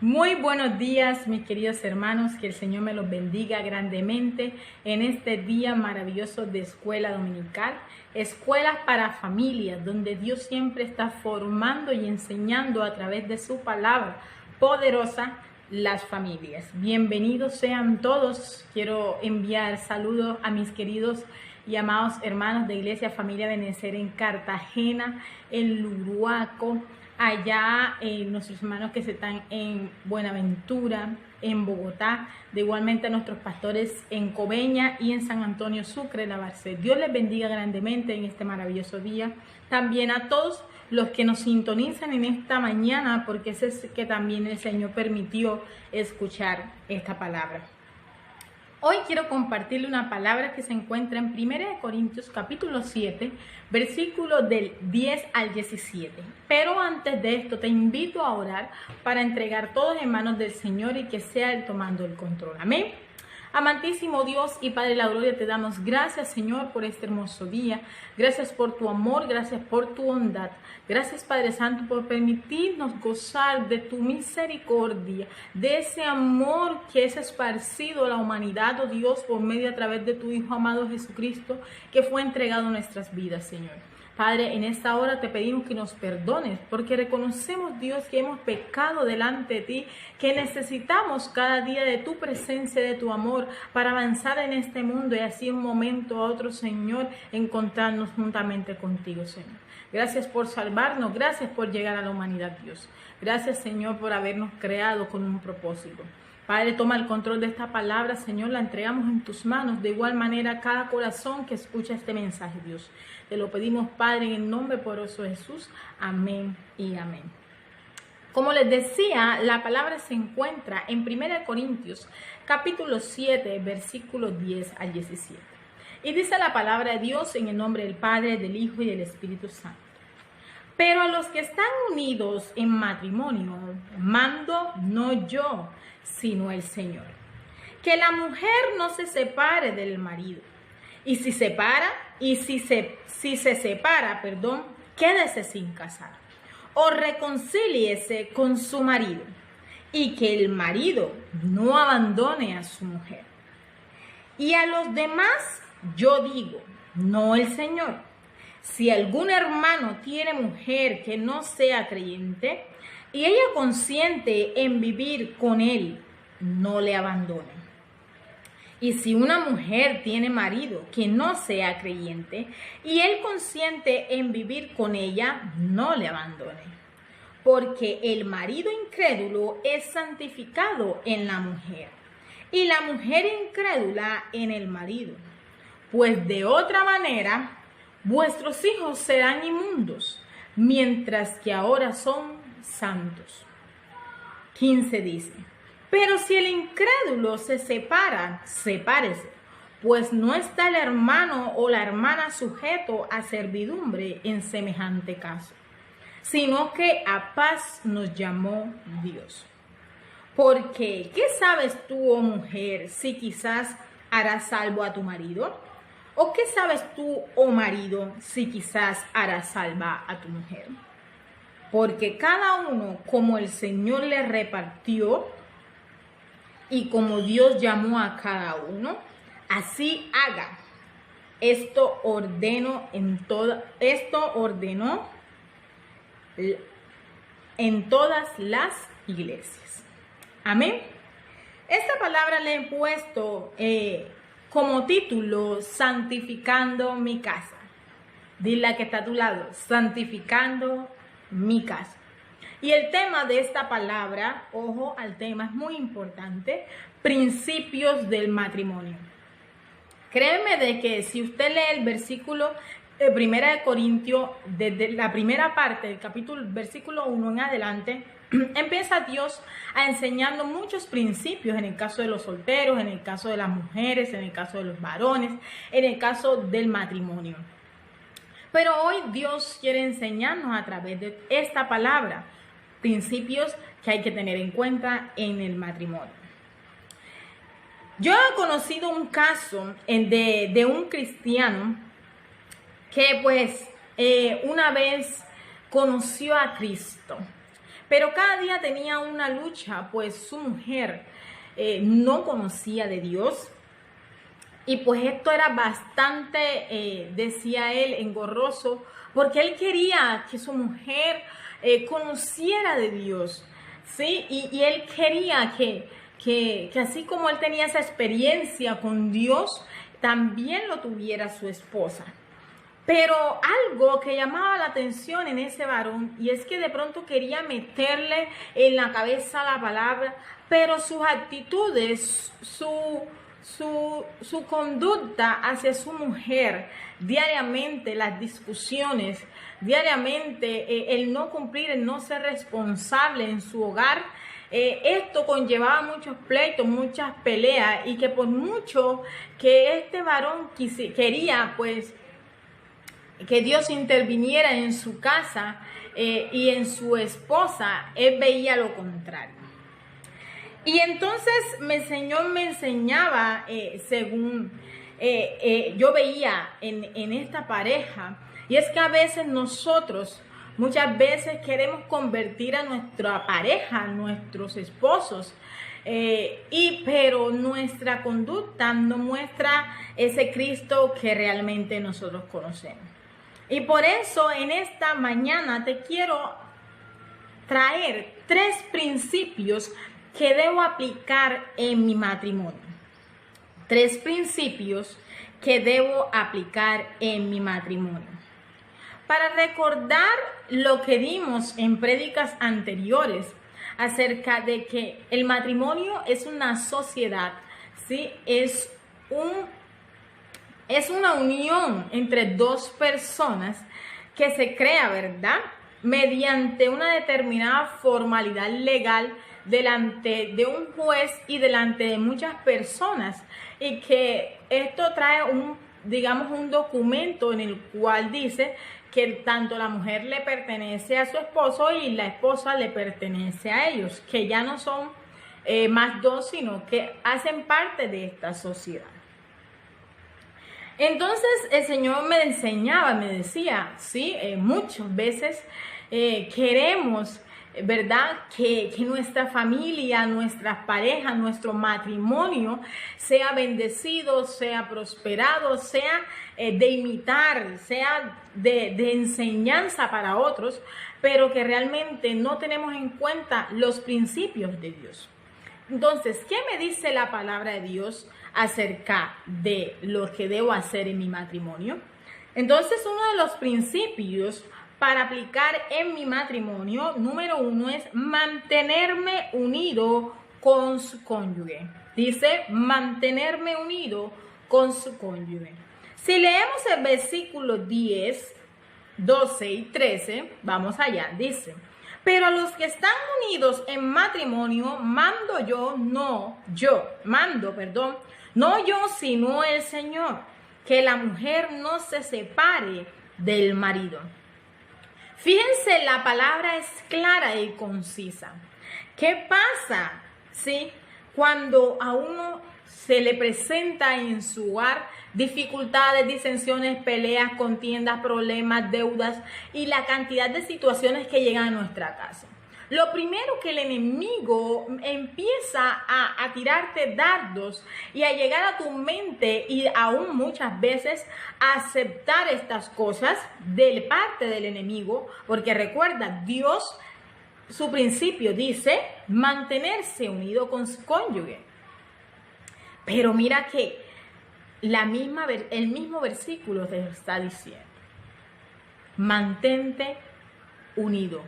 Muy buenos días, mis queridos hermanos, que el Señor me los bendiga grandemente en este día maravilloso de escuela dominical, escuelas para familias, donde Dios siempre está formando y enseñando a través de su palabra poderosa las familias. Bienvenidos sean todos. Quiero enviar saludos a mis queridos y amados hermanos de Iglesia Familia Benecer en Cartagena, en Luruaco, allá nuestros hermanos que están en Buenaventura, en Bogotá, de igualmente a nuestros pastores en Coveñas y en San Antonio Sucre, La Barce. Dios les bendiga grandemente en este maravilloso día. También a todos los que nos sintonizan en esta mañana, porque es que también el Señor permitió escuchar esta palabra. Hoy quiero compartirle una palabra que se encuentra en 1 Corintios capítulo 7, versículos del 10 al 17. Pero antes de esto te invito a orar para entregar todos en manos del Señor y que sea Él tomando el control. Amén. Amantísimo Dios y Padre de la Gloria, te damos gracias, Señor, por este hermoso día. Gracias por tu amor, gracias por tu bondad. Gracias, Padre Santo, por permitirnos gozar de tu misericordia, de ese amor que es esparcido a la humanidad, oh Dios, por medio a través de tu Hijo amado Jesucristo, que fue entregado en nuestras vidas, Señor. Padre, en esta hora te pedimos que nos perdones, porque reconocemos, Dios, que hemos pecado delante de ti, que necesitamos cada día de tu presencia, de tu amor, para avanzar en este mundo y así un momento a otro, Señor, encontrarnos juntamente contigo, Señor. Gracias por salvarnos, gracias por llegar a la humanidad, Dios. Gracias, Señor, por habernos creado con un propósito. Padre, toma el control de esta palabra, Señor, la entregamos en tus manos. De igual manera, cada corazón que escucha este mensaje, Dios. Te lo pedimos, Padre, en el nombre poderoso de Jesús. Amén y amén. Como les decía, la palabra se encuentra en 1 Corintios, capítulo 7, versículos 10 al 17. Y dice la palabra de Dios en el nombre del Padre, del Hijo y del Espíritu Santo. Pero a los que están unidos en matrimonio, mando no yo, sino el Señor. Que la mujer no se separe del marido. Y si se separa, quédese sin casar. O reconcíliese con su marido. Y que el marido no abandone a su mujer. Y a los demás yo digo, no el Señor. Si algún hermano tiene mujer que no sea creyente y ella consiente en vivir con él, no le abandone. Y si una mujer tiene marido que no sea creyente y él consiente en vivir con ella, no le abandone. Porque el marido incrédulo es santificado en la mujer y la mujer incrédula en el marido. Pues de otra manera, vuestros hijos serán inmundos, mientras que ahora son santos. 15 dice, pero si el incrédulo se separa, sepárese, pues no está el hermano o la hermana sujeto a servidumbre en semejante caso, sino que a paz nos llamó Dios. Porque, ¿qué sabes tú, oh mujer, si quizás harás salvo a tu marido? ¿O qué sabes tú, oh marido, si quizás harás salva a tu mujer? Porque cada uno, como el Señor le repartió y como Dios llamó a cada uno, así haga. Esto ordenó en todas las iglesias. Amén. Esta palabra le he puesto como título, santificando mi casa. Dile a que está a tu lado, santificando mi casa. Y el tema de esta palabra, ojo al tema, es muy importante, principios del matrimonio. Créeme de que si usted lee el versículo de 1 Corintios, desde la primera parte del capítulo, versículo 1 en adelante, empieza Dios a enseñarnos muchos principios en el caso de los solteros, en el caso de las mujeres, en el caso de los varones, en el caso del matrimonio. Pero hoy Dios quiere enseñarnos a través de esta palabra principios que hay que tener en cuenta en el matrimonio. Yo he conocido un caso de un cristiano que una vez conoció a Cristo. pero cada día tenía una lucha, pues su mujer no conocía de Dios. Y pues esto era bastante, decía él, engorroso, porque él quería que su mujer conociera de Dios, ¿sí? Y él quería que así como él tenía esa experiencia con Dios, también lo tuviera su esposa. Pero algo que llamaba la atención en ese varón, y es que de pronto quería meterle en la cabeza la palabra, pero sus actitudes, su conducta hacia su mujer, diariamente las discusiones, diariamente el no cumplir, el no ser responsable en su hogar, esto conllevaba muchos pleitos, muchas peleas, y que por mucho que este varón quería, pues, que Dios interviniera en su casa y en su esposa, él veía lo contrario. Y entonces el Señor me enseñaba, según yo veía en esta pareja, y es que a veces nosotros, muchas veces queremos convertir a nuestra pareja, a nuestros esposos, pero nuestra conducta no muestra ese Cristo que realmente nosotros conocemos. Y por eso en esta mañana te quiero traer 3 principios que debo aplicar en mi matrimonio. 3 principios que debo aplicar en mi matrimonio. Para recordar lo que dimos en prédicas anteriores acerca de que el matrimonio es una sociedad, ¿sí? Es una unión entre 2 personas que se crea, ¿verdad?, mediante una determinada formalidad legal delante de un juez y delante de muchas personas, y que esto trae un documento en el cual dice que tanto la mujer le pertenece a su esposo y la esposa le pertenece a ellos, que ya no son más 2, sino que hacen parte de esta sociedad. Entonces el Señor me enseñaba, me decía, sí, muchas veces queremos, ¿verdad?, que nuestra familia, nuestras parejas, nuestro matrimonio sea bendecido, sea prosperado, sea de imitar, sea de enseñanza para otros, pero que realmente no tenemos en cuenta los principios de Dios. Entonces, ¿qué me dice la palabra de Dios acerca de lo que debo hacer en mi matrimonio? Entonces, uno de los principios para aplicar en mi matrimonio, número 1, es mantenerme unido con su cónyuge. Dice, mantenerme unido con su cónyuge. Si leemos el versículo 10, 12 y 13, vamos allá, dice: pero a los que están unidos en matrimonio, mando yo, sino el Señor, que la mujer no se separe del marido. Fíjense, la palabra es clara y concisa. ¿Qué pasa, sí, cuando a uno se le presenta en su hogar dificultades, disensiones, peleas, contiendas, problemas, deudas y la cantidad de situaciones que llegan a nuestra casa? Lo primero que el enemigo empieza a tirarte dardos y a llegar a tu mente, y aún muchas veces a aceptar estas cosas de parte del enemigo, porque recuerda, Dios, su principio dice mantenerse unido con su cónyuge. Pero mira que el mismo versículo te está diciendo: mantente unido.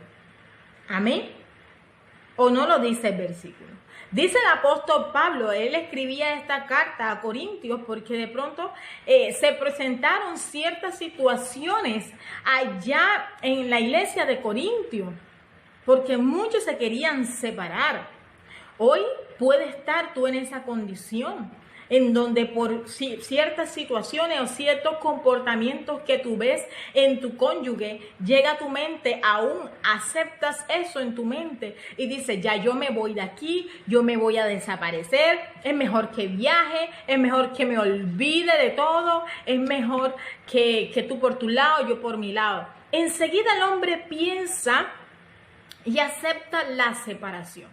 Amén. ¿O no lo dice el versículo? Dice el apóstol Pablo, él escribía esta carta a Corintios porque de pronto se presentaron ciertas situaciones allá en la iglesia de Corintios, porque muchos se querían separar. Hoy puede estar tú en esa condición, en donde por ciertas situaciones o ciertos comportamientos que tú ves en tu cónyuge, llega a tu mente, aún aceptas eso en tu mente y dices: ya yo me voy de aquí, yo me voy a desaparecer, es mejor que viaje, es mejor que me olvide de todo, es mejor que tú por tu lado, yo por mi lado. Enseguida el hombre piensa y acepta la separación.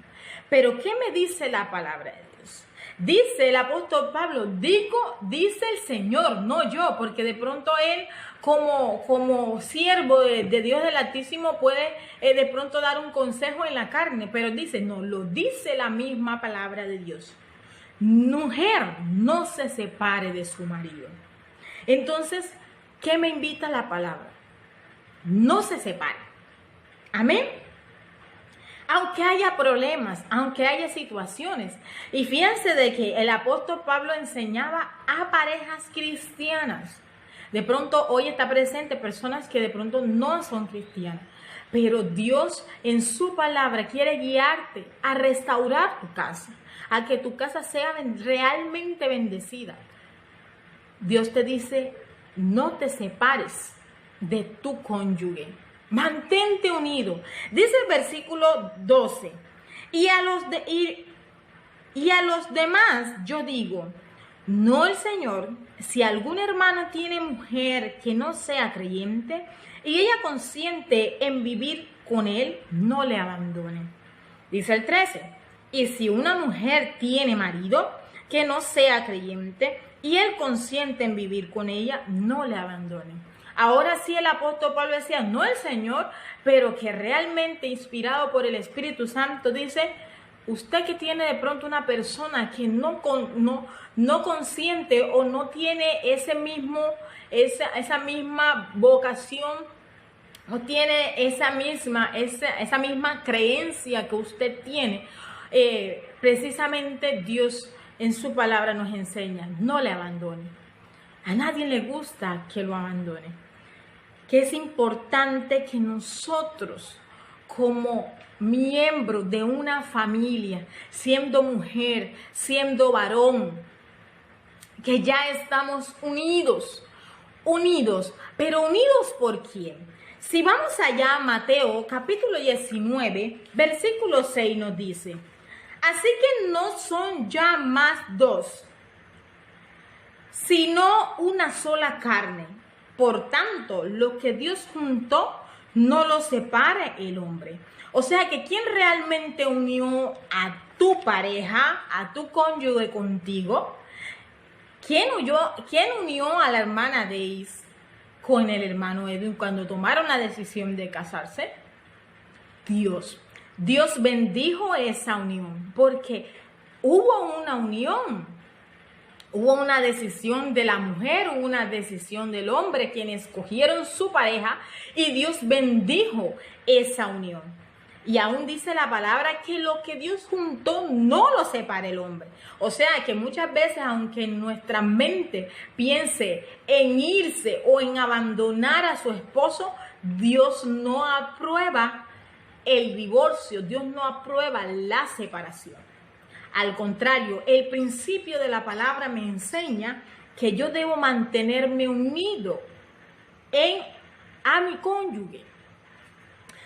Pero ¿qué me dice la palabra de Dios? Dice el apóstol Pablo, dice el Señor, no yo, porque de pronto él como siervo de Dios del Altísimo puede de pronto dar un consejo en la carne, pero dice, no, lo dice la misma palabra de Dios. Mujer, no se separe de su marido. Entonces, ¿qué me invita la palabra? No se separe. Amén. Aunque haya problemas, aunque haya situaciones. Y fíjense de que el apóstol Pablo enseñaba a parejas cristianas. De pronto hoy está presente personas que de pronto no son cristianas. Pero Dios en su palabra quiere guiarte a restaurar tu casa, a que tu casa sea realmente bendecida. Dios te dice, no te separes de tu cónyuge. Mantente unido. Dice el versículo 12. Y a los demás yo digo, no el Señor, si algún hermano tiene mujer que no sea creyente y ella consiente en vivir con él, no le abandone. Dice el 13. Y si una mujer tiene marido que no sea creyente y él consiente en vivir con ella, no le abandone. Ahora sí el apóstol Pablo decía, no el Señor, pero que realmente inspirado por el Espíritu Santo dice, usted que tiene de pronto una persona que no consiente o no tiene esa misma vocación, no tiene esa misma creencia que usted tiene, precisamente Dios en su palabra nos enseña, no le abandone. A nadie le gusta que lo abandone. Que es importante que nosotros, como miembros de una familia, siendo mujer, siendo varón, que ya estamos unidos, pero unidos ¿por quién? Si vamos allá a Mateo capítulo 19, versículo 6 nos dice, así que no son ya más dos, sino una sola carne. Por tanto, lo que Dios juntó, no lo separe el hombre. O sea que ¿quién realmente unió a tu pareja, a tu cónyuge contigo? ¿Quién unió a la hermana Deis con el hermano Edwin cuando tomaron la decisión de casarse? Dios. Dios bendijo esa unión porque hubo una unión. Hubo una decisión de la mujer, hubo una decisión del hombre, quienes escogieron su pareja y Dios bendijo esa unión. Y aún dice la palabra que lo que Dios juntó no lo separe el hombre. O sea que muchas veces, aunque nuestra mente piense en irse o en abandonar a su esposo, Dios no aprueba el divorcio, Dios no aprueba la separación. Al contrario, el principio de la palabra me enseña que yo debo mantenerme unido a mi cónyuge.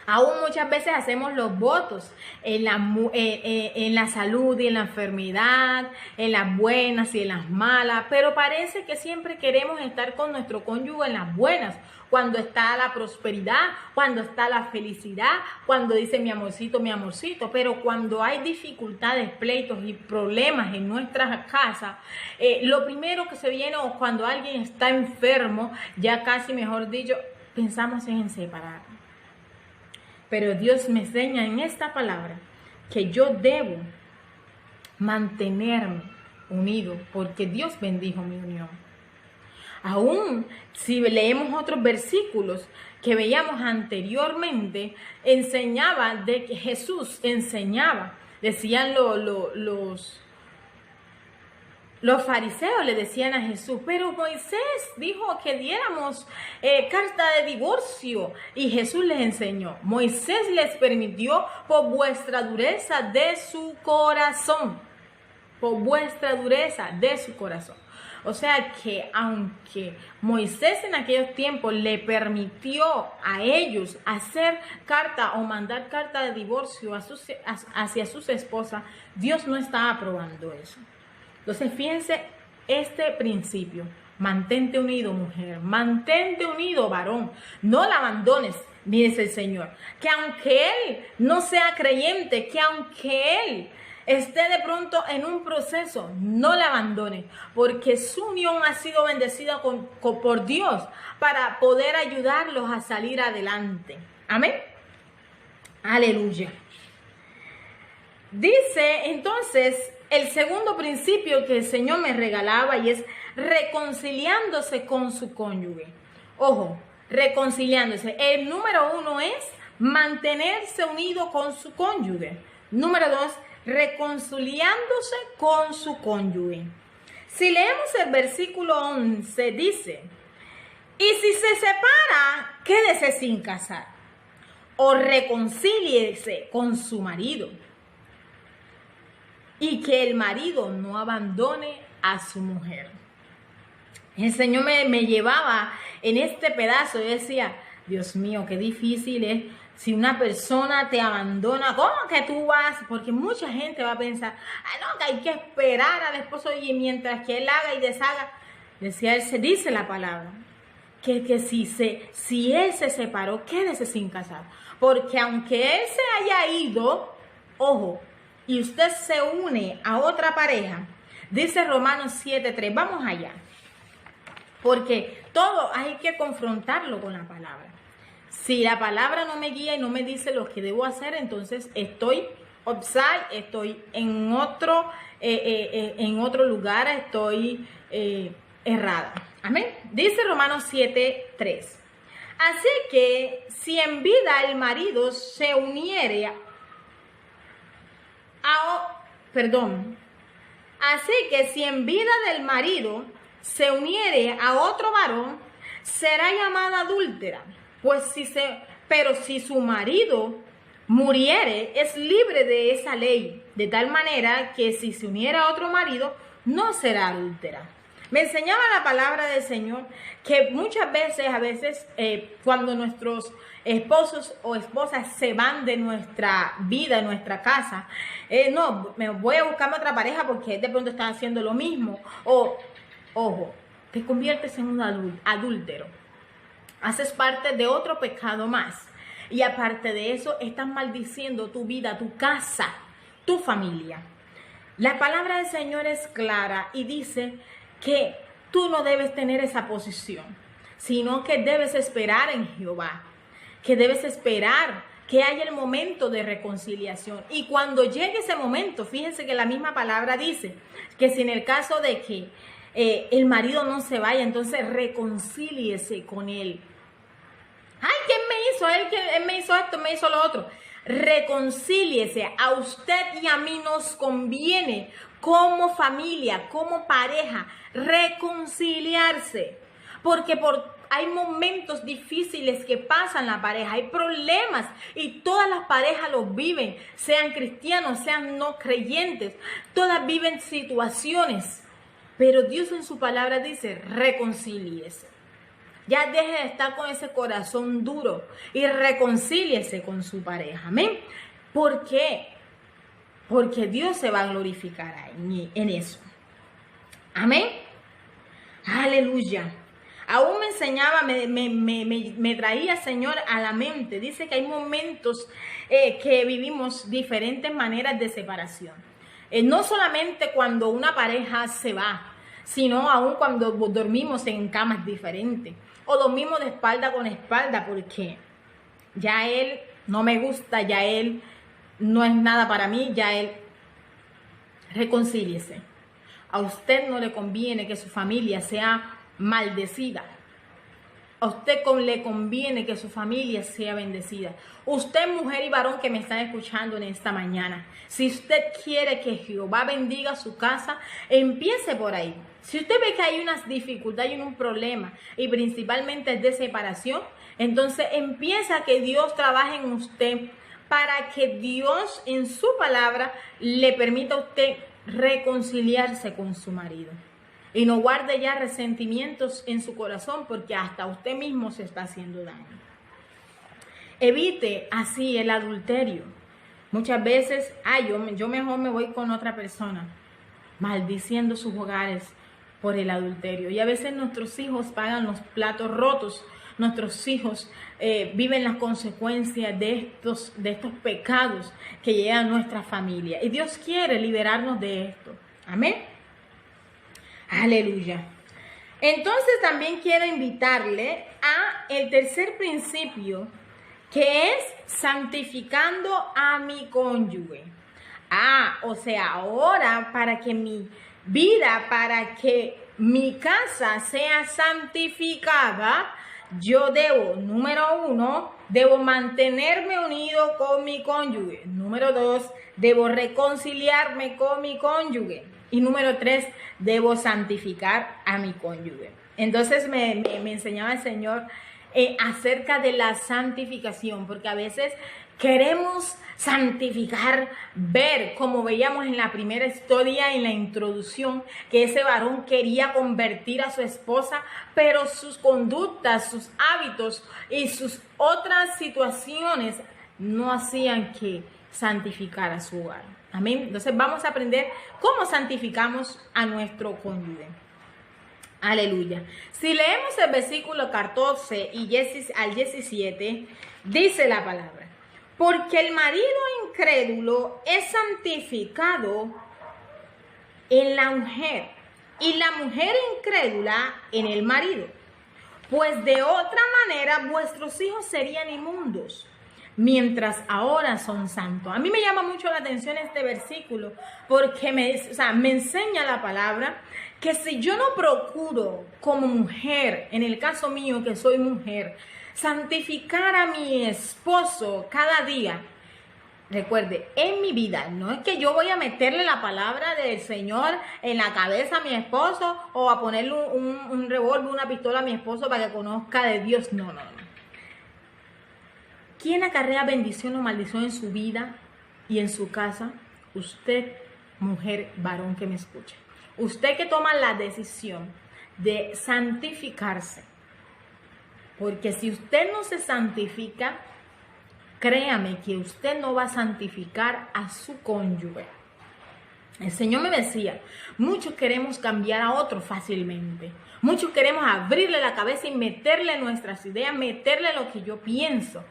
Aún muchas veces hacemos los votos en la salud y en la enfermedad, en las buenas y en las malas, pero parece que siempre queremos estar con nuestro cónyuge en las buenas, cuando está la prosperidad, cuando está la felicidad, cuando dice mi amorcito, pero cuando hay dificultades, pleitos y problemas en nuestra casa, lo primero que se viene o cuando alguien está enfermo, ya casi mejor dicho, pensamos en separarnos. Pero Dios me enseña en esta palabra que yo debo mantenerme unido porque Dios bendijo mi unión. Aún si leemos otros versículos que veíamos anteriormente, enseñaba de que Jesús enseñaba, decían los fariseos le decían a Jesús, pero Moisés dijo que diéramos carta de divorcio y Jesús les enseñó. Moisés les permitió por vuestra dureza de su corazón. Por vuestra dureza de su corazón. O sea que aunque Moisés en aquellos tiempos le permitió a ellos hacer carta o mandar carta de divorcio hacia sus esposas, Dios no estaba aprobando eso. Entonces, fíjense este principio. Mantente unido, mujer. Mantente unido, varón. No la abandones. dice el Señor, que aunque él no sea creyente, que aunque él esté de pronto en un proceso, no la abandone, porque su unión ha sido bendecida por Dios para poder ayudarlos a salir adelante. Amén. Aleluya. Dice entonces el segundo principio que el Señor me regalaba, y es reconciliándose con su cónyuge. Ojo, reconciliándose. El número 1 es mantenerse unido con su cónyuge. Número 2, reconciliándose con su cónyuge. Si leemos el versículo 11, dice: y si se separa, quédese sin casar, o reconcíliese con su marido, y que el marido no abandone a su mujer. El Señor me llevaba en este pedazo. Yo decía, Dios mío, qué difícil es si una persona te abandona. ¿Cómo que tú vas? Porque mucha gente va a pensar, no, que hay que esperar al esposo y mientras que él haga y deshaga. Decía él, se dice la palabra, que si él se separó, quédese sin casar. Porque aunque él se haya ido, ojo, y usted se une a otra pareja, dice Romanos 7:3, vamos allá. Porque todo hay que confrontarlo con la palabra. Si la palabra no me guía y no me dice lo que debo hacer, entonces estoy upside, estoy en otro lugar, estoy errada. Amén. Dice Romanos 7:3. Así que si en vida el marido se uniere Así que si en vida del marido se uniere a otro varón, será llamada adúltera. Pero si su marido muriere, es libre de esa ley, de tal manera que si se uniera a otro marido, no será adúltera. Me enseñaba la palabra del Señor que muchas veces, cuando nuestros esposos o esposas se van de nuestra vida, de nuestra casa, no, me voy a buscarme otra pareja porque de pronto están haciendo lo mismo. O, ojo, te conviertes en un adúltero. Haces parte de otro pecado más. Y aparte de eso, estás maldiciendo tu vida, tu casa, tu familia. La palabra del Señor es clara y dice que tú no debes tener esa posición, sino que debes esperar en Jehová, que debes esperar que haya el momento de reconciliación. Y cuando llegue ese momento, fíjense que la misma palabra dice que si en el caso de que el marido no se vaya, entonces reconcíliese con él. Ay, ¿quién me hizo? Él me hizo esto, me hizo lo otro. Reconcíliese. A usted y a mí nos conviene como familia, como pareja, reconciliarse. Porque hay momentos difíciles que pasan la pareja, hay problemas y todas las parejas los viven, sean cristianos, sean no creyentes, todas viven situaciones. Pero Dios en su palabra dice, reconcíliese. Ya deje de estar con ese corazón duro y reconcíliese con su pareja. Amén. ¿Por qué? Porque Dios se va a glorificar en eso. Amén. Aleluya. Aún me enseñaba, me traía, Señor, a la mente. Dice que hay momentos que vivimos diferentes maneras de separación. No solamente cuando una pareja se va, sino aún cuando dormimos en camas diferentes. O dormimos de espalda con espalda porque ya él no me gusta, ya él no es nada para mí, ya él. Reconcíliese. A usted no le conviene que su familia sea maldecida. A usted le conviene que su familia sea bendecida. Usted, mujer y varón que me están escuchando en esta mañana, si usted quiere que Jehová bendiga su casa, empiece por ahí. Si usted ve que hay unas dificultades y un problema, y principalmente es de separación, entonces empieza a que Dios trabaje en usted para que Dios en su palabra le permita a usted reconciliarse con su marido. Y no guarde ya resentimientos en su corazón porque hasta usted mismo se está haciendo daño. Evite así el adulterio. Muchas veces, yo mejor me voy con otra persona, maldiciendo sus hogares por el adulterio. Y a veces nuestros hijos pagan los platos rotos nuestros hijos viven las consecuencias de estos pecados que llegan a nuestra familia. Y Dios quiere liberarnos de esto. Amén. Aleluya. Entonces también quiero invitarle a el tercer principio, que es santificando a mi cónyuge. O sea, ahora para que mi vida, para que mi casa sea santificada, yo debo, número 1, debo mantenerme unido con mi cónyuge. Número 2, debo reconciliarme con mi cónyuge. Y número 3, debo santificar a mi cónyuge. Entonces me enseñaba el Señor acerca de la santificación, porque a veces queremos santificar, ver, como veíamos en la primera historia, en la introducción, que ese varón quería convertir a su esposa, pero sus conductas, sus hábitos y sus otras situaciones no hacían que santificara su hogar. Amén. Entonces vamos a aprender cómo santificamos a nuestro cónyuge. Aleluya. Si leemos el versículo 14 al 17, dice la palabra: porque el marido incrédulo es santificado en la mujer, y la mujer incrédula en el marido. Pues de otra manera vuestros hijos serían inmundos, mientras ahora son santos. A mí me llama mucho la atención este versículo, porque me enseña la palabra que si yo no procuro como mujer, en el caso mío que soy mujer, santificar a mi esposo cada día. Recuerde, en mi vida, no es que yo voy a meterle la palabra del Señor en la cabeza a mi esposo o a ponerle un revólver, una pistola a mi esposo para que conozca de Dios. No. ¿Quién acarrea bendición o maldición en su vida y en su casa? Usted, mujer, varón que me escucha. Usted que toma la decisión de santificarse. Porque si usted no se santifica, créame que usted no va a santificar a su cónyuge. El Señor me decía, muchos queremos cambiar a otros fácilmente. Muchos queremos abrirle la cabeza y meterle nuestras ideas, meterle lo que yo pienso.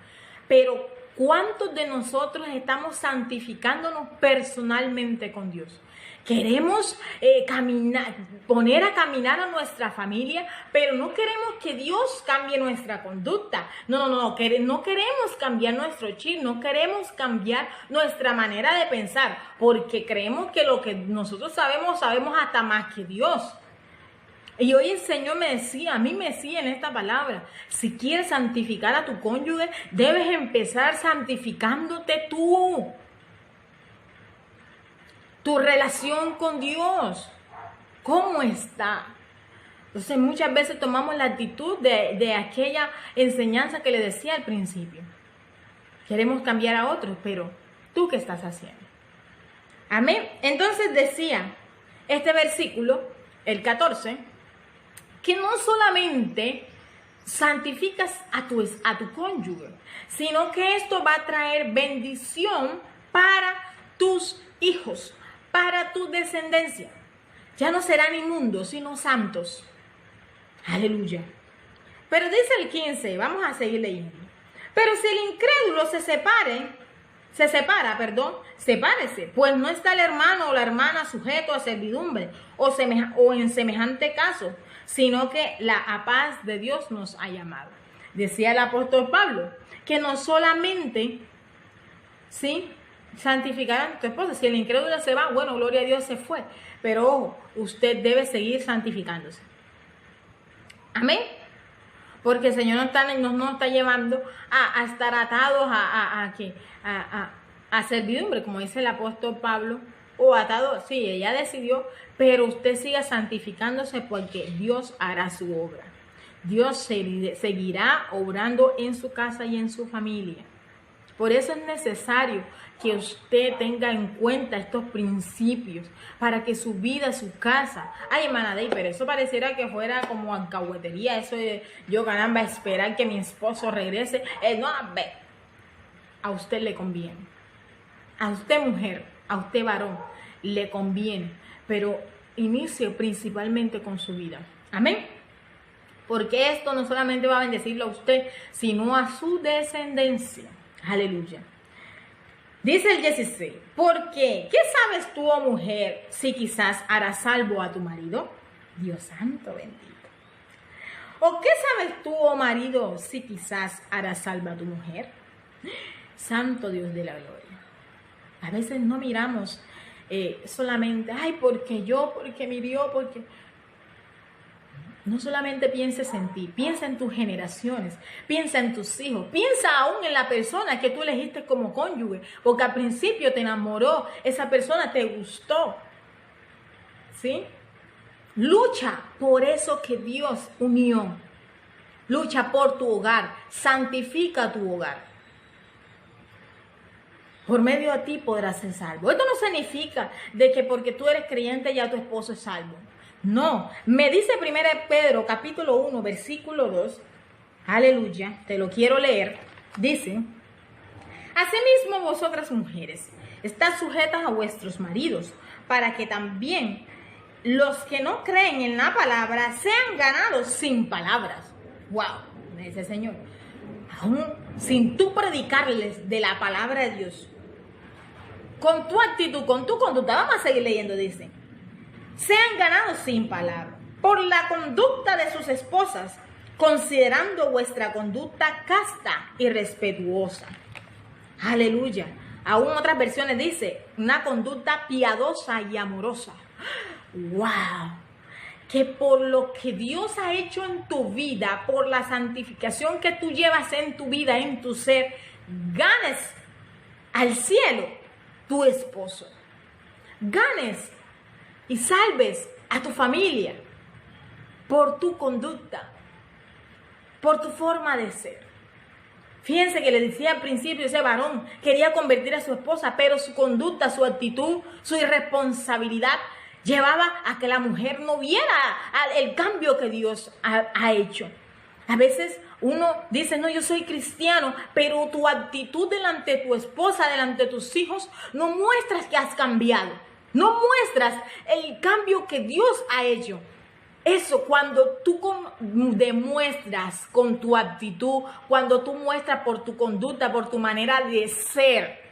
Pero ¿cuántos de nosotros estamos santificándonos personalmente con Dios? Queremos poner a caminar a nuestra familia, pero no queremos que Dios cambie nuestra conducta. No queremos cambiar nuestro chip, no queremos cambiar nuestra manera de pensar, porque creemos que lo que nosotros sabemos hasta más que Dios. Y hoy el Señor a mí me decía en esta palabra, si quieres santificar a tu cónyuge, debes empezar santificándote tú. Tu relación con Dios, ¿cómo está? Entonces muchas veces tomamos la actitud de aquella enseñanza que le decía al principio. Queremos cambiar a otros, pero ¿tú qué estás haciendo? Amén. Entonces decía este versículo, el 14, que no solamente santificas a tu cónyuge, sino que esto va a traer bendición para tus hijos, para tu descendencia. Ya no serán inmundos, sino santos. Aleluya. Pero dice el 15, vamos a seguir leyendo. Pero si el incrédulo sepárese, pues no está el hermano o la hermana sujeto a servidumbre o en semejante caso, sino que la paz de Dios nos ha llamado. Decía el apóstol Pablo, que no solamente, ¿sí?, santificar a tu esposa. Si el incrédulo se va, bueno, gloria a Dios, se fue. Pero ojo, usted debe seguir santificándose. Amén. Porque el Señor no está llevando a estar atados a servidumbre, como dice el apóstol Pablo, o atado, sí, ella decidió, pero usted siga santificándose porque Dios hará su obra. Dios seguirá obrando en su casa y en su familia. Por eso es necesario que usted tenga en cuenta estos principios para que su vida, su casa... Ay, hermana Dey, pero eso pareciera que fuera como alcahuetería, eso de yo, caramba, esperar que mi esposo regrese. No, ve, a usted le conviene. A usted, mujer, a usted, varón, le conviene. Pero inicie principalmente con su vida. Amén. Porque esto no solamente va a bendecirlo a usted, sino a su descendencia. Aleluya. Dice el 16, ¿por qué? ¿Qué sabes tú, oh mujer, si quizás harás salvo a tu marido? Dios santo bendito. ¿O qué sabes tú, oh marido, si quizás harás salvo a tu mujer? Santo Dios de la gloria. A veces no miramos solamente, ay, porque yo, porque mi Dios, porque... No solamente pienses en ti, piensa en tus generaciones, piensa en tus hijos, piensa aún en la persona que tú elegiste como cónyuge, porque al principio te enamoró, esa persona te gustó, ¿sí? Lucha por eso que Dios unió, lucha por tu hogar, santifica tu hogar. Por medio de ti podrás ser salvo. Esto no significa de que porque tú eres creyente ya tu esposo es salvo. No, me dice 1 Pedro capítulo 1 versículo 2, aleluya, te lo quiero leer, dice, asimismo vosotras mujeres, estad sujetas a vuestros maridos, para que también los que no creen en la palabra sean ganados sin palabras. Wow, me dice el Señor, aún sin tú predicarles de la palabra de Dios, con tu actitud, con tu conducta, vamos a seguir leyendo, dice, sean ganados sin palabra, por la conducta de sus esposas, considerando vuestra conducta casta y respetuosa. Aleluya. Aún otras versiones dice, una conducta piadosa y amorosa. ¡Wow! Que por lo que Dios ha hecho en tu vida, por la santificación que tú llevas en tu vida, en tu ser, ganes al cielo tu esposo. Ganes y salves a tu familia por tu conducta, por tu forma de ser. Fíjense que le decía al principio, ese varón quería convertir a su esposa, pero su conducta, su actitud, su irresponsabilidad llevaba a que la mujer no viera el cambio que Dios ha hecho. A veces uno dice, no, yo soy cristiano, pero tu actitud delante de tu esposa, delante de tus hijos, no muestras que has cambiado. No muestras el cambio que Dios ha hecho. Eso cuando tú demuestras con tu actitud, cuando tú muestras por tu conducta, por tu manera de ser,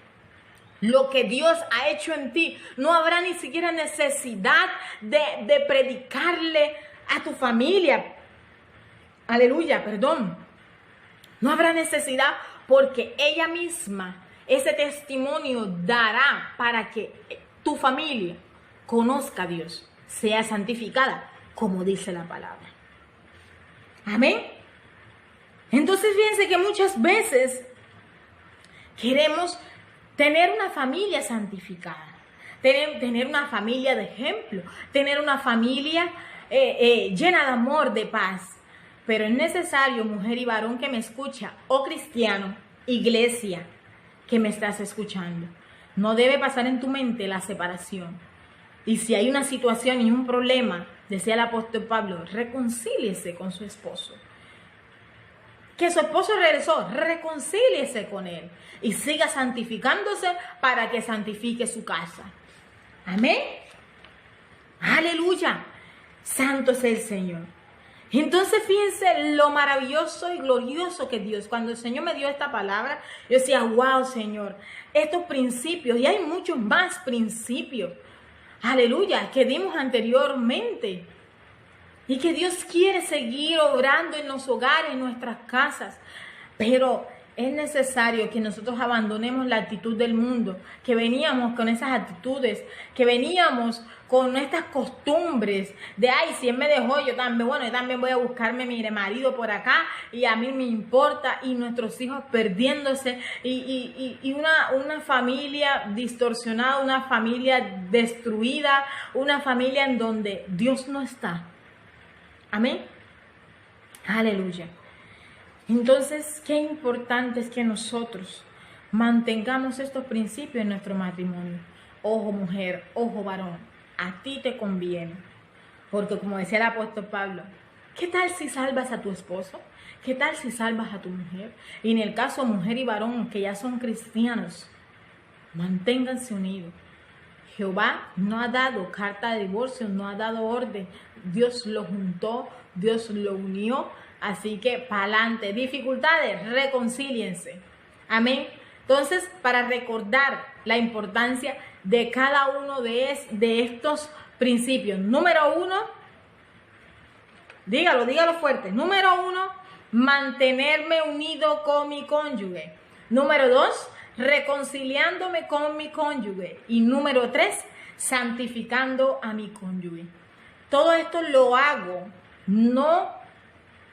lo que Dios ha hecho en ti, no habrá ni siquiera necesidad de predicarle a tu familia. Aleluya, perdón. No habrá necesidad porque ella misma, ese testimonio dará para que tu familia conozca a Dios, sea santificada, como dice la palabra. Amén. Entonces fíjense que muchas veces queremos tener una familia santificada, tener una familia de ejemplo, tener una familia llena de amor, de paz. Pero es necesario, mujer y varón que me escucha, o cristiano, iglesia que me estás escuchando, no debe pasar en tu mente la separación. Y si hay una situación y un problema, decía el apóstol Pablo, reconcíliese con su esposo. Que su esposo regresó, reconcíliese con él y siga santificándose para que santifique su casa. Amén. Aleluya. Santo es el Señor. Entonces fíjense lo maravilloso y glorioso que Dios, cuando el Señor me dio esta palabra, yo decía, wow, Señor, estos principios, y hay muchos más principios, aleluya, que dimos anteriormente, y que Dios quiere seguir obrando en los hogares, en nuestras casas, pero es necesario que nosotros abandonemos la actitud del mundo, que veníamos con esas actitudes, que veníamos con estas costumbres de, ay, si él me dejó, yo también voy a buscarme mi marido por acá y a mí me importa, y nuestros hijos perdiéndose y una familia distorsionada, una familia destruida, una familia en donde Dios no está. Amén. Aleluya. Entonces, qué importante es que nosotros mantengamos estos principios en nuestro matrimonio. Ojo mujer, ojo varón, a ti te conviene. Porque como decía el apóstol Pablo, ¿qué tal si salvas a tu esposo? ¿Qué tal si salvas a tu mujer? Y en el caso mujer y varón que ya son cristianos, manténganse unidos. Jehová no ha dado carta de divorcio, no ha dado orden. Dios lo juntó, Dios lo unió. Así que para adelante. Dificultades, reconcíliense. Amén. Entonces, para recordar la importancia de cada uno de estos principios. Número 1, dígalo fuerte. Número 1, mantenerme unido con mi cónyuge. Número 2, reconciliándome con mi cónyuge. Y número 3, santificando a mi cónyuge. Todo esto lo hago no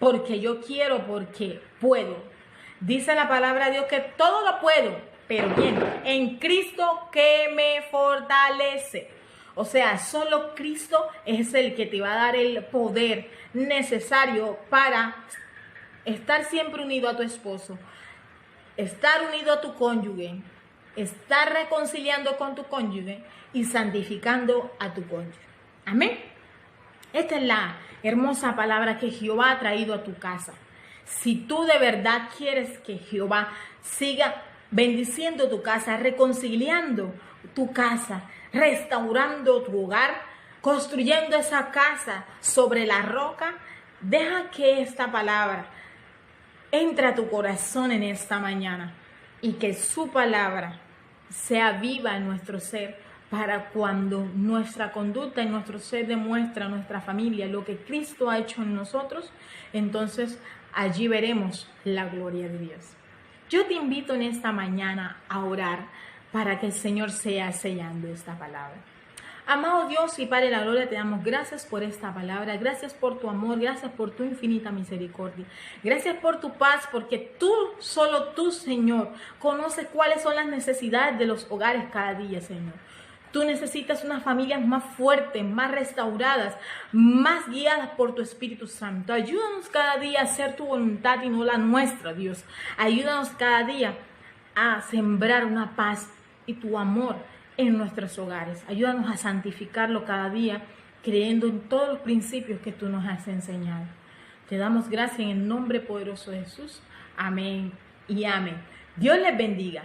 porque yo quiero, porque puedo. Dice la palabra de Dios que todo lo puedo, pero bien, en Cristo que me fortalece. O sea, solo Cristo es el que te va a dar el poder necesario para estar siempre unido a tu esposo, estar unido a tu cónyuge, estar reconciliando con tu cónyuge y santificando a tu cónyuge. Amén. Esta es la hermosa palabra que Jehová ha traído a tu casa. Si tú de verdad quieres que Jehová siga bendiciendo tu casa, reconciliando tu casa, restaurando tu hogar, construyendo esa casa sobre la roca, deja que esta palabra entre a tu corazón en esta mañana y que su palabra sea viva en nuestro ser, para cuando nuestra conducta y nuestro ser demuestra a nuestra familia lo que Cristo ha hecho en nosotros, entonces allí veremos la gloria de Dios. Yo te invito en esta mañana a orar para que el Señor sea sellando esta palabra. Amado Dios y Padre de la gloria, te damos gracias por esta palabra, gracias por tu amor, gracias por tu infinita misericordia, gracias por tu paz, porque tú, solo tú, Señor, conoces cuáles son las necesidades de los hogares cada día, Señor. Tú necesitas unas familias más fuertes, más restauradas, más guiadas por tu Espíritu Santo. Ayúdanos cada día a hacer tu voluntad y no la nuestra, Dios. Ayúdanos cada día a sembrar una paz y tu amor en nuestros hogares. Ayúdanos a santificarlo cada día, creyendo en todos los principios que tú nos has enseñado. Te damos gracias en el nombre poderoso de Jesús. Amén y amén. Dios les bendiga.